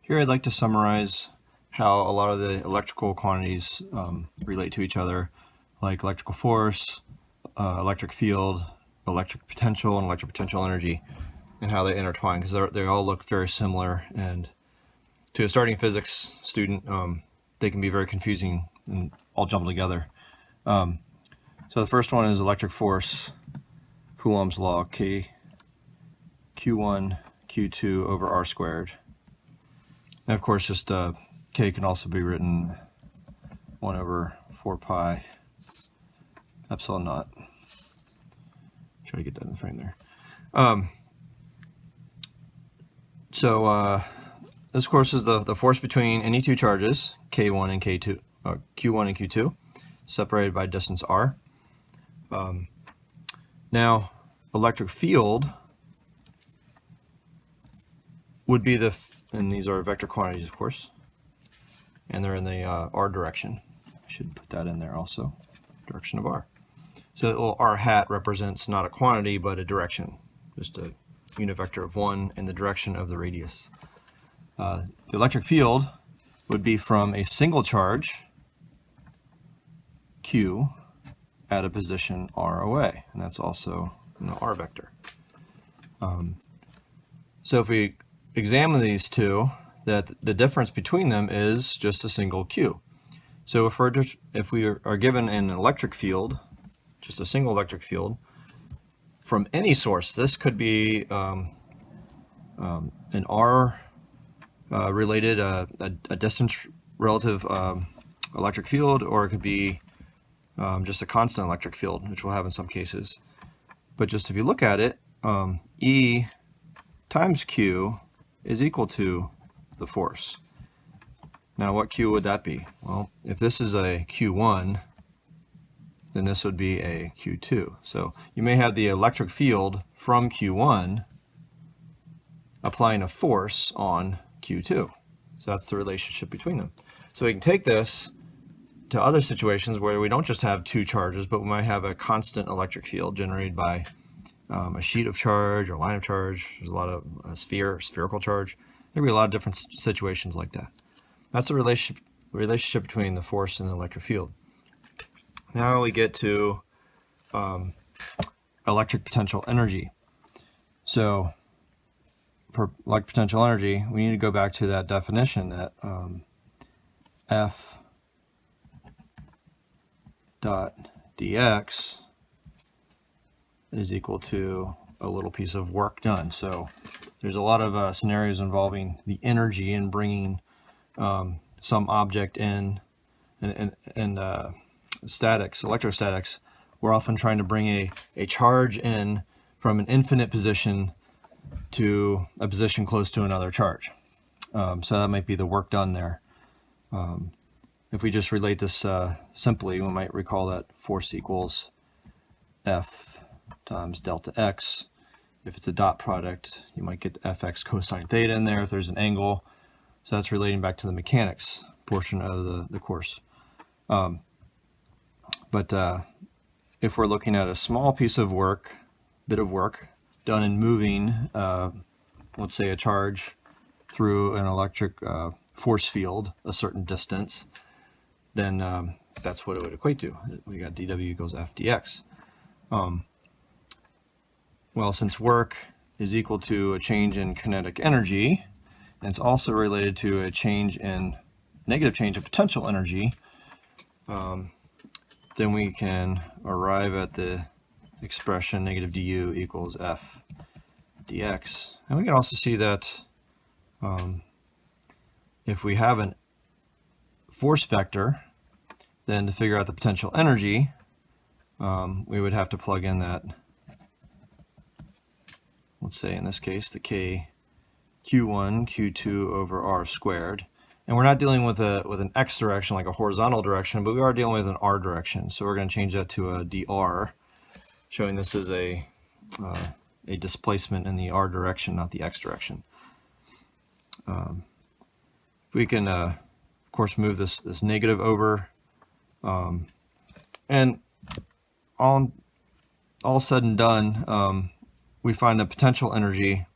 Here I'd like to summarize how a lot of the electrical quantities relate to each other, like electrical force, electric field, electric potential, and electric potential energy, and how they intertwine, because they all look very similar. And to a starting physics student, they can be very confusing and all jumbled together. So the first one is electric force, Coulomb's law, K Q1 Q2 over R squared. And of course, just K can also be written 1 over 4 pi epsilon naught. Try to get that in the frame there. This, of course, is the force between any two charges, K1 and K2, Q1 and Q2, separated by distance r. Now, electric field would be and these are vector quantities, of course, and they're in the r direction. I should put that in there also, direction of r. So the little r hat represents not a quantity, but a direction, just a unit vector of 1 in the direction of the radius. The electric field would be from a single charge, Q, at a position r away, and that's also in the r vector. So if we examine these two, that the difference between them is just a single Q. So if we are given an electric field, just a single electric field, from any source, this could be an R related, a distance relative electric field, or it could be just a constant electric field, which we'll have in some cases. But just if you look at it, E times Q is equal to the force. Now, what Q would that be? Well, if this is a Q1, then this would be a Q2. So you may have the electric field from Q1 applying a force on Q2. So that's the relationship between them. So we can take this to other situations where we don't just have two charges, but we might have a constant electric field generated by a sheet of charge or line of charge. There's a lot of spherical charge. There could be a lot of different situations like that. That's the relationship between the force and the electric field. Now we get to electric potential energy. So for electric potential energy, we need to go back to that definition that F dot dx is equal to a little piece of work done. So there's a lot of scenarios involving the energy and bringing some object in, and statics, electrostatics, we're often trying to bring a charge in from an infinite position to a position close to another charge. So that might be the work done there. If we just relate this simply, we might recall that force equals F times delta x. If it's a dot product, you might get fx cosine theta in there if there's an angle. So that's relating back to the mechanics portion of the course. But if we're looking at a small piece of work, bit of work done in moving, let's say a charge through an electric force field a certain distance, then that's what it would equate to. We got dw equals f dx. Well, since work is equal to a change in kinetic energy, and it's also related to a negative change in potential energy, then we can arrive at the expression negative du equals f dx. And we can also see that if we have a force vector, then to figure out the potential energy, we would have to plug in that, let's say in this case, the K Q1 Q2 over R squared. And we're not dealing with an x direction, like a horizontal direction, but we are dealing with an r direction. So we're going to change that to a dr, showing this is a displacement in the r direction, not the x direction. If we can, of course, move this negative over, and all said and done, we find the potential energy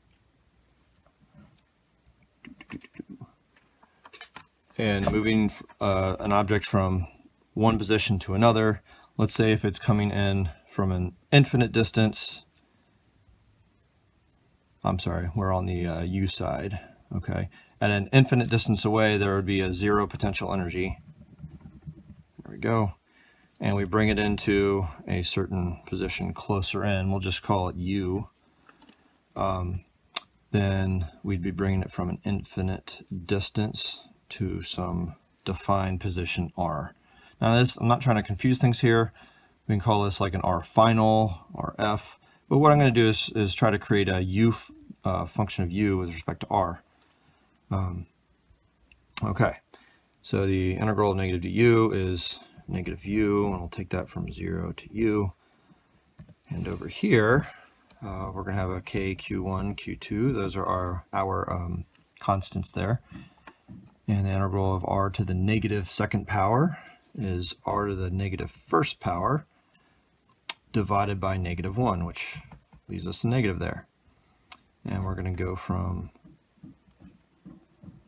and moving an object from one position to another. Let's say if it's coming in from an infinite distance, I'm sorry, we're on the U side, okay? At an infinite distance away, there would be a 0 potential energy. There we go. And we bring it into a certain position closer in. We'll just call it U. Then we'd be bringing it from an infinite distance to some defined position R. Now this, I'm not trying to confuse things here. We can call this like an R final, or F. But what I'm going to do is try to create a U function of U with respect to R. Okay, so the integral of negative to U is negative U, and we'll take that from 0 to U. And over here, we're going to have a K, Q1, Q2. Those are our constants there. And the integral of R to the negative second power is R to the negative first power divided by negative 1, which leaves us a negative there. And we're going to go from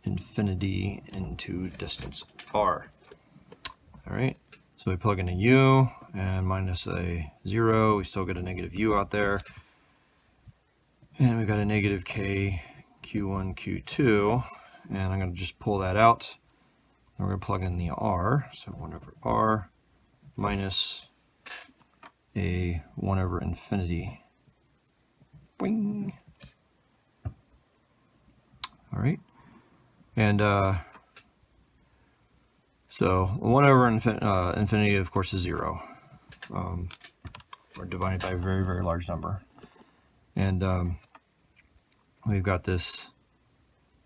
infinity into distance R. All right, so we plug in a U and minus a 0. We still get a negative U out there. And we got a negative K, Q1, Q2. And I'm going to just pull that out. And we're going to plug in the R. So 1 over R minus a 1 over infinity. Boing. All right. And so 1 over infinity, of course, is 0. We're divided by a very, very large number. And we've got this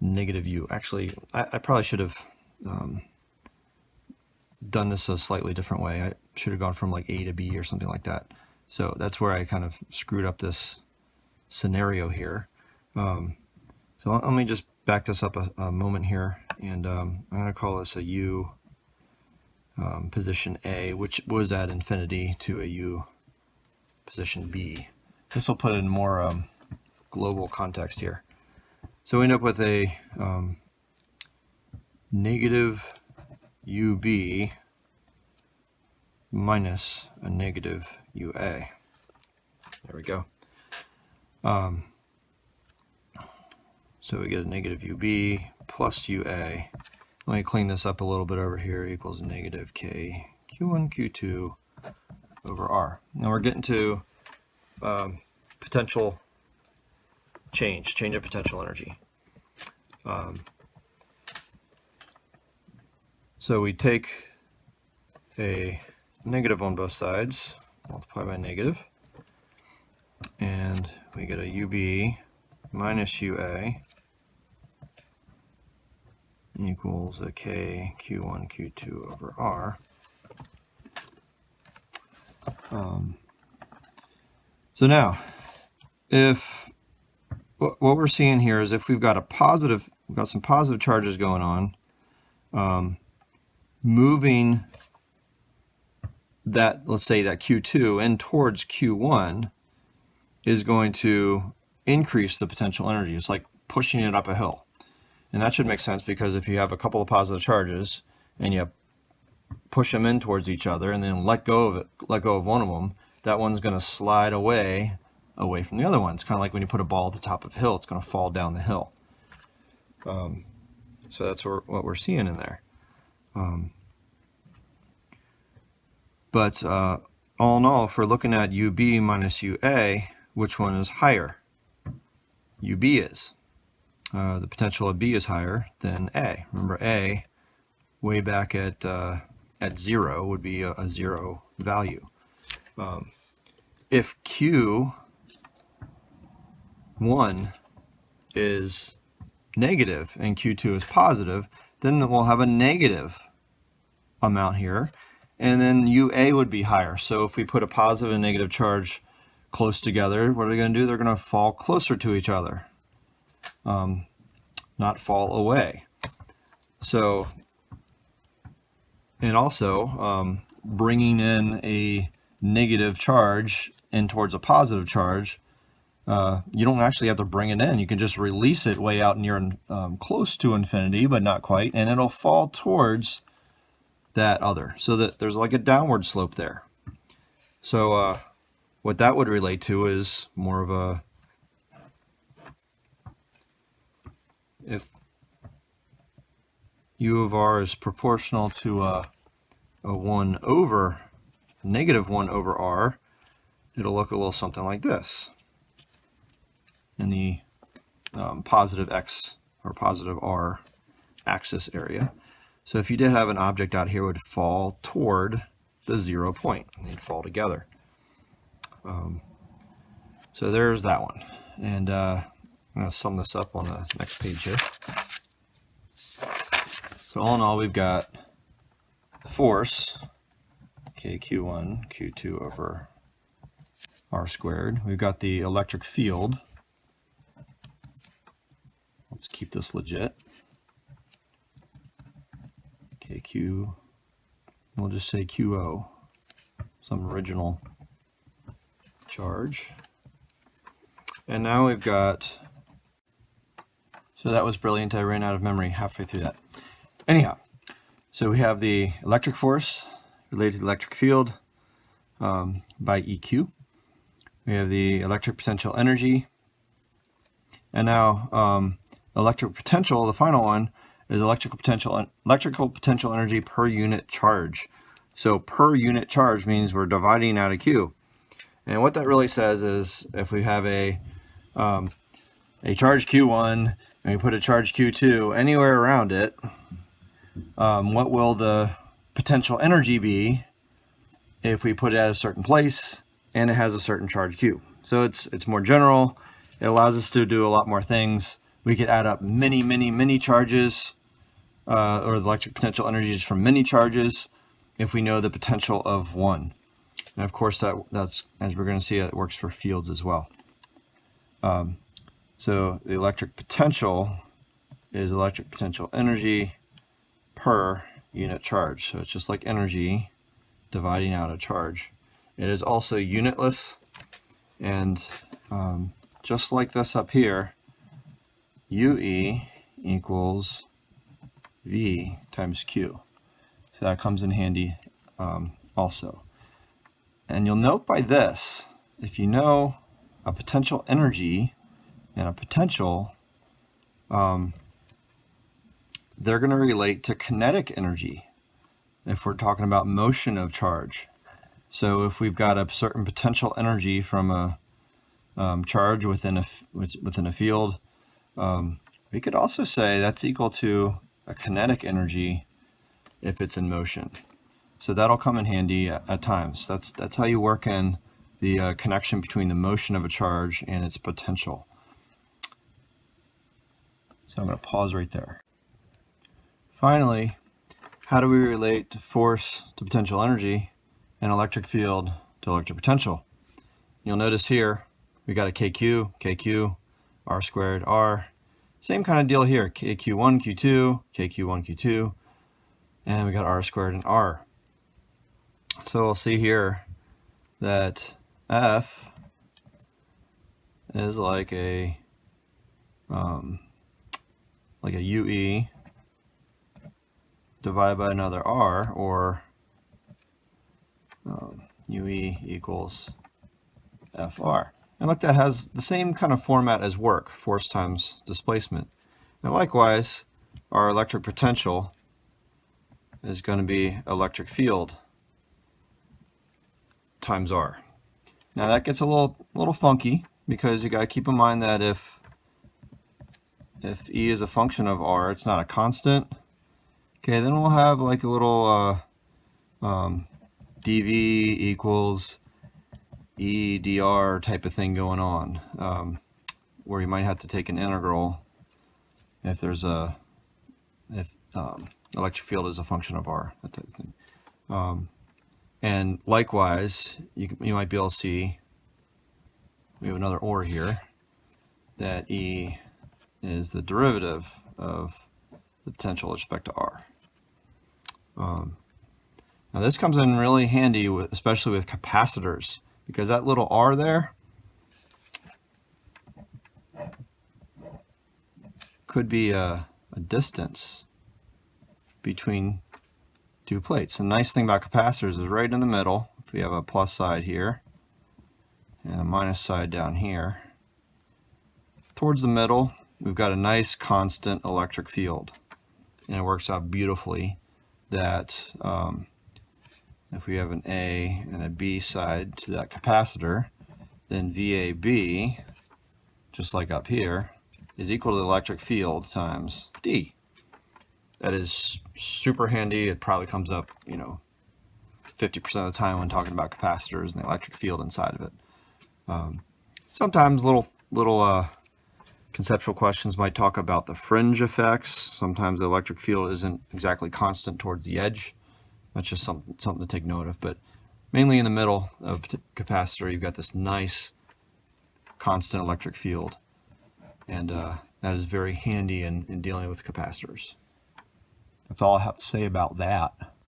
negative U. Actually, I probably should have done this a slightly different way. I should have gone from like A to B or something like that. So that's where I kind of screwed up this scenario here. So let me just back this up a moment here, and I'm going to call this a U position A, which was at infinity, to a U position B. This will put it in more global context here. So we end up with a negative UB minus a negative UA. There we go. So we get a negative UB plus UA. Let me clean this up a little bit over here. Equals negative K Q1 Q2 over R. Now we're getting to potential change of potential energy. So we take a negative on both sides, multiply by negative, and we get a UB minus UA equals a K Q1 Q2 over R. So now, if what we're seeing here is if we've got some positive charges going on, moving that, let's say that Q2 in towards Q1 is going to increase the potential energy. It's like pushing it up a hill. And that should make sense, because if you have a couple of positive charges and you push them in towards each other and then let go of one of them, that one's going to slide away from the other one. It's kind of like when you put a ball at the top of a hill, it's going to fall down the hill. So that's what we're seeing in there. But all in all, if we're looking at UB minus UA, which one is higher? UB is. The potential of B is higher than A. Remember, A, way back at 0, would be a 0 value. If Q1 is negative and Q2 is positive, then we'll have a negative amount here, and then UA would be higher. So if we put a positive and negative charge close together, what are they going to do? They're going to fall closer to each other, not fall away. So, and also bringing in a negative charge in towards a positive charge you don't actually have to bring it in. You can just release it way out near close to infinity, but not quite, and it'll fall towards that other, so that there's like a downward slope there. So what that would relate to is more of a, if u of r is proportional to a 1 over, negative 1 over r, it'll look a little something like this in the positive x or positive r axis area. So if you did have an object out here, it would fall toward the 0 point, and they'd fall together. So there's that one. And I'm going to sum this up on the next page here. So all in all, we've got the force, Q1, Q2 over r squared. We've got the electric field. Let's keep this legit. KQ, we'll just say QO, some original charge. And now we've got, so that was brilliant. I ran out of memory halfway through that. Anyhow, so we have the electric force related to the electric field by EQ. We have the electric potential energy. And now electric potential, the final one, is electrical potential energy per unit charge. So per unit charge means we're dividing out a Q. And what that really says is if we have a charge Q1 and we put a charge Q2 anywhere around it, what will the potential energy be if we put it at a certain place and it has a certain charge Q? So it's more general. It allows us to do a lot more things. We could add up many charges, or the electric potential energy is from many charges, if we know the potential of one. And of course, that's, as we're going to see, it works for fields as well. So the electric potential is electric potential energy per unit charge. So it's just like energy dividing out a charge. It is also unitless, and just like this up here, UE equals V times Q. So that comes in handy also. And you'll note by this, if you know a potential energy and a potential, they're going to relate to kinetic energy if we're talking about motion of charge. So if we've got a certain potential energy from a charge within a field, we could also say that's equal to a kinetic energy if it's in motion. So that'll come in handy at times. That's how you work in the connection between the motion of a charge and its potential. So I'm going to pause right there. Finally, how do we relate force to potential energy and electric field to electric potential? You'll notice here we got a KQ, R squared, R. Same kind of deal here, KQ1, Q2, KQ1, Q2, and we got R squared and R. So we'll see here that F is like a UE divided by another R, or UE equals FR. And look, that has the same kind of format as work, force times displacement. And likewise, our electric potential is going to be electric field times R. Now that gets a little funky, because you got to keep in mind that if E is a function of R, it's not a constant. Okay, then we'll have like a little dV equals E dr type of thing going on, where you might have to take an integral if there's electric field is a function of R, that type of thing. And likewise, you might be able to see, we have another or here, that E is the derivative of the potential with respect to R. Now this comes in really handy, especially with capacitors, because that little R there, could be a distance between two plates. The nice thing about capacitors is right in the middle, if we have a plus side here and a minus side down here, towards the middle we've got a nice constant electric field, and it works out beautifully that if we have an A and a B side to that capacitor, then VAB, just like up here, is equal to the electric field times D. That is super handy. It probably comes up, 50% of the time when talking about capacitors and the electric field inside of it. Sometimes little conceptual questions might talk about the fringe effects. Sometimes the electric field isn't exactly constant towards the edge. That's just something to take note of. But mainly in the middle of a capacitor, you've got this nice constant electric field. And that is very handy in dealing with capacitors. That's all I have to say about that.